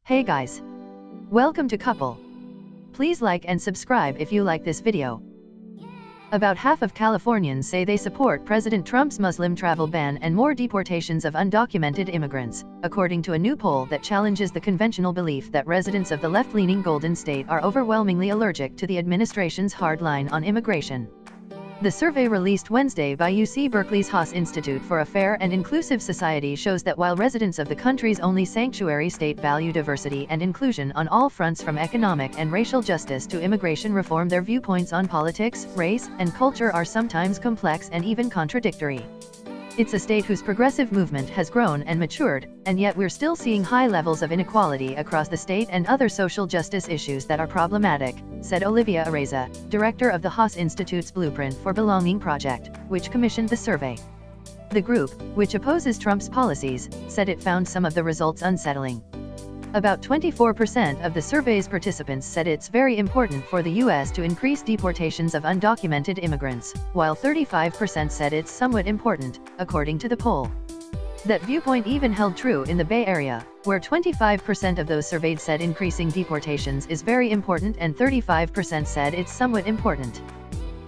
Hey guys! Welcome to Couple. Please like and subscribe if you like this video. About half of Californians say they support President Trump's Muslim travel ban and more deportations of undocumented immigrants, according to a new poll that challenges the conventional belief that residents of the left-leaning Golden State are overwhelmingly allergic to the administration's hard line on immigration. The survey released Wednesday by UC Berkeley's Haas Institute for a Fair and Inclusive Society shows that while residents of the country's only sanctuary state value diversity and inclusion on all fronts from economic and racial justice to immigration reform, their viewpoints on politics, race, and culture are sometimes complex and even contradictory. It's a state whose progressive movement has grown and matured, and yet we're still seeing high levels of inequality across the state and other social justice issues that are problematic, said Olivia Areza, director of the Haas Institute's Blueprint for Belonging project, which commissioned the survey. The group, which opposes Trump's policies, said it found some of the results unsettling. About 24% of the survey's participants said it's very important for the U.S. to increase deportations of undocumented immigrants, while 35% said it's somewhat important, according to the poll. That viewpoint even held true in the Bay Area, where 25% of those surveyed said increasing deportations is very important and 35% said it's somewhat important.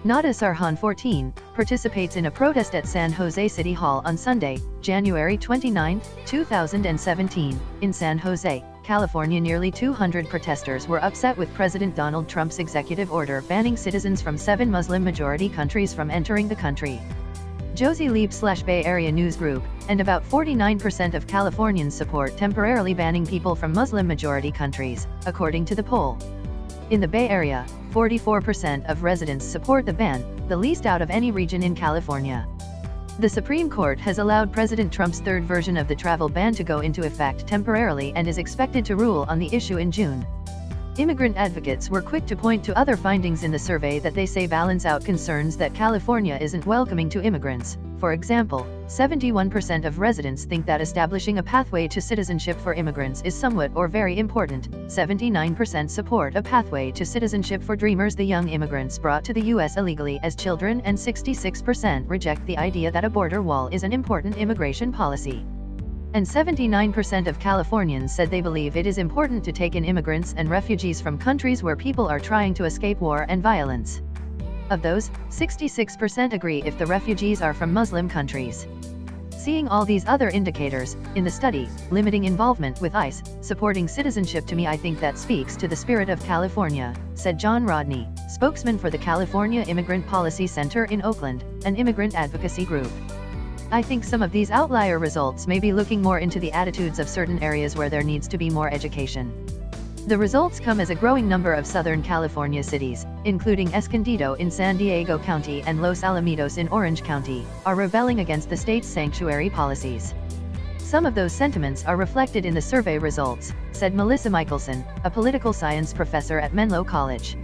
Nada Sarhan, 14, participates in a protest at San Jose City Hall on Sunday, January 29, 2017, in San Jose, California. Nearly 200 protesters were upset with President Donald Trump's executive order banning citizens from 7 Muslim-majority countries from entering the country. Josie Leib/Bay Area News Group, and about 49% of Californians support temporarily banning people from Muslim-majority countries, according to the poll. In the Bay Area, 44% of residents support the ban, the least out of any region in California. The Supreme Court has allowed President Trump's third version of the travel ban to go into effect temporarily and is expected to rule on the issue in June. Immigrant advocates were quick to point to other findings in the survey that they say balance out concerns that California isn't welcoming to immigrants. For example, 71% of residents think that establishing a pathway to citizenship for immigrants is somewhat or very important, 79% support a pathway to citizenship for dreamers, the young immigrants brought to the U.S. illegally as children, and 66% reject the idea that a border wall is an important immigration policy. And 79% of Californians said they believe it is important to take in immigrants and refugees from countries where people are trying to escape war and violence. Of those, 66% agree if the refugees are from Muslim countries. Seeing all these other indicators, in the study, limiting involvement with ICE, supporting citizenship, to me I think that speaks to the spirit of California, said John Rodney, spokesman for the California Immigrant Policy Center in Oakland, an immigrant advocacy group. I think some of these outlier results may be looking more into the attitudes of certain areas where there needs to be more education. The results come as a growing number of Southern California cities, including Escondido in San Diego County and Los Alamitos in Orange County, are rebelling against the state's sanctuary policies. Some of those sentiments are reflected in the survey results, said Melissa Michelson, a political science professor at Menlo College.